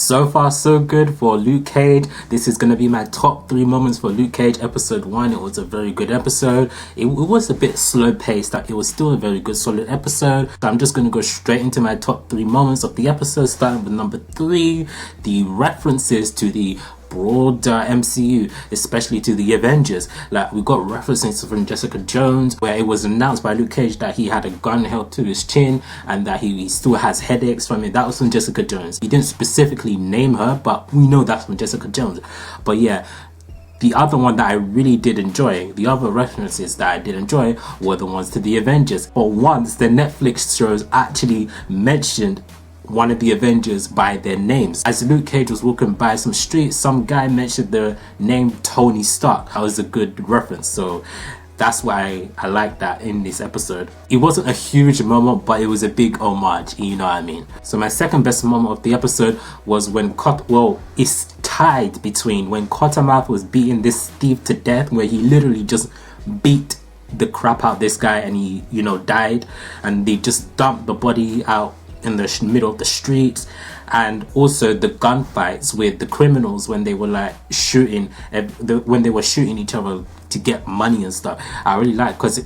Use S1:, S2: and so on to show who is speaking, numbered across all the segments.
S1: So far so good for Luke Cage. This is going to be my top 3 moments for Luke Cage episode 1. It was a very good episode. It was a bit slow paced, but it was still a very good solid episode. So I'm just going to go straight into my top 3 moments of the episode, starting with number 3, the references to the broader MCU, especially to the Avengers. Like, we got references from Jessica Jones, where it was announced by Luke Cage that he had a gun held to his chin and that he still has headaches from it. That was from Jessica Jones. He didn't specifically name her, but we know that's from Jessica Jones. But yeah, the other one that I really did enjoy, the other references that I did enjoy were the ones to the Avengers. But once the Netflix shows actually mentioned one of the Avengers by their names. As Luke Cage was walking by some streets, some guy mentioned the name Tony Stark. That was a good reference, so that's why I like that in this episode. It wasn't a huge moment, but it was a big homage, you know what I mean? So my second best moment of the episode was when it's tied between when Cottonmouth was beating this thief to death, where he literally just beat the crap out of this guy and he, died, and they just dumped the body out in the middle of the streets, and also the gunfights with the criminals when they were like shooting each other to get money and stuff. I really like, because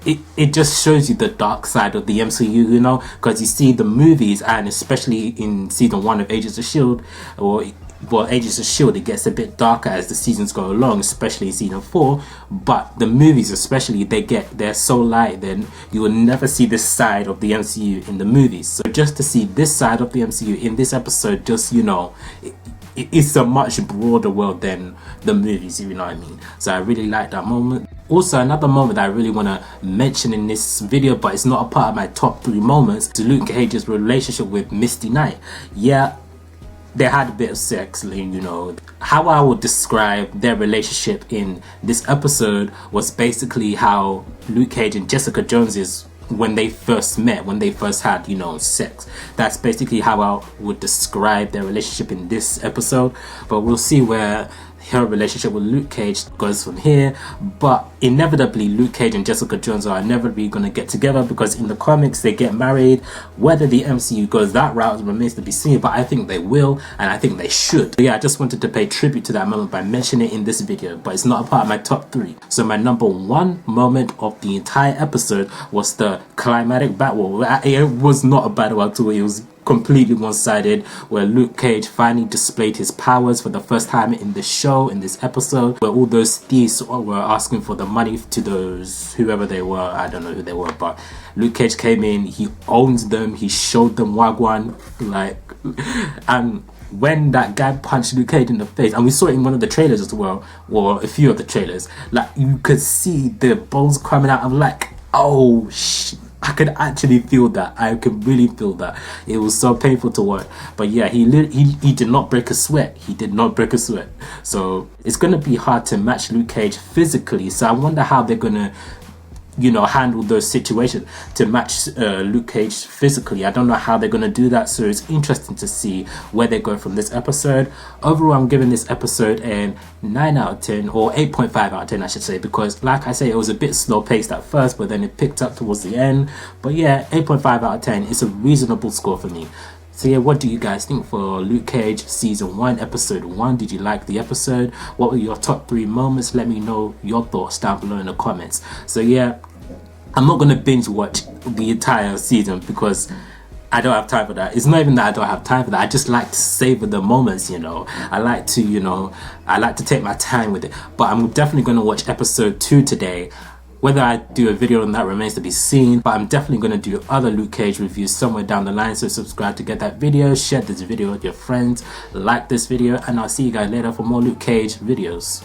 S1: it just shows you the dark side of the MCU, because you see the movies, and especially in season 1 of Agents of S.H.I.E.L.D. Agents of S.H.I.E.L.D., it gets a bit darker as the seasons go along, especially in season 4. But the movies especially, they're so light, then you will never see this side of the MCU in the movies. So just to see this side of the MCU in this episode, just, it's a much broader world than the movies, you know what I mean? So I really like that moment. Also, another moment that I really want to mention in this video, but it's not a part of my top 3 moments, is Luke Cage's relationship with Misty Knight. Yeah, they had a bit of sex, How I would describe their relationship in this episode was basically how Luke Cage and Jessica Jones is when they first met, when they first had, sex. That's basically how I would describe their relationship in this episode. But we'll see where her relationship with Luke Cage goes from here. But inevitably, Luke Cage and Jessica Jones are inevitably going to get together, because in the comics they get married. Whether the MCU goes that route remains to be seen, but I think they will, and I think they should. So yeah, I just wanted to pay tribute to that moment by mentioning it in this video, but it's not a part of my top 3. So my number 1 moment of the entire episode was the climatic battle. It was not a battle at all. It was completely one-sided, where Luke Cage finally displayed his powers for the first time in the show, in this episode, where all those thieves were asking for the money to those, whoever they were. I don't know who they were, but Luke Cage came in, he owned them, he showed them Wagwan, and when that guy punched Luke Cage in the face, and we saw it in one of the trailers as well, or a few of the trailers, you could see the bones coming out. I'm like, oh shit, I could actually feel that. I could really feel that. It was so painful to watch. But yeah, he did not break a sweat. He did not break a sweat. So it's going to be hard to match Luke Cage physically. So I wonder how they're going to, handle those situations to match Luke Cage physically. I don't know how they're going to do that. So it's interesting to see where they go from this episode. Overall, I'm giving this episode a 9 out of 10, or 8.5 out of 10, I should say, because like I say, it was a bit slow paced at first, but then it picked up towards the end. But yeah, 8.5 out of 10 is a reasonable score for me. So yeah, what do you guys think for Luke Cage season 1 episode 1? Did you like the episode? What were your top 3 moments? Let me know your thoughts down below in the comments. So yeah, I'm not gonna binge watch the entire season because I don't have time for that. It's not even that I don't have time for that. I just like to savor the moments, I like to take my time with it. But I'm definitely gonna watch episode 2 today. Whether I do a video on that remains to be seen, but I'm definitely going to do other Luke Cage reviews somewhere down the line, so subscribe to get that video, share this video with your friends, like this video, and I'll see you guys later for more Luke Cage videos.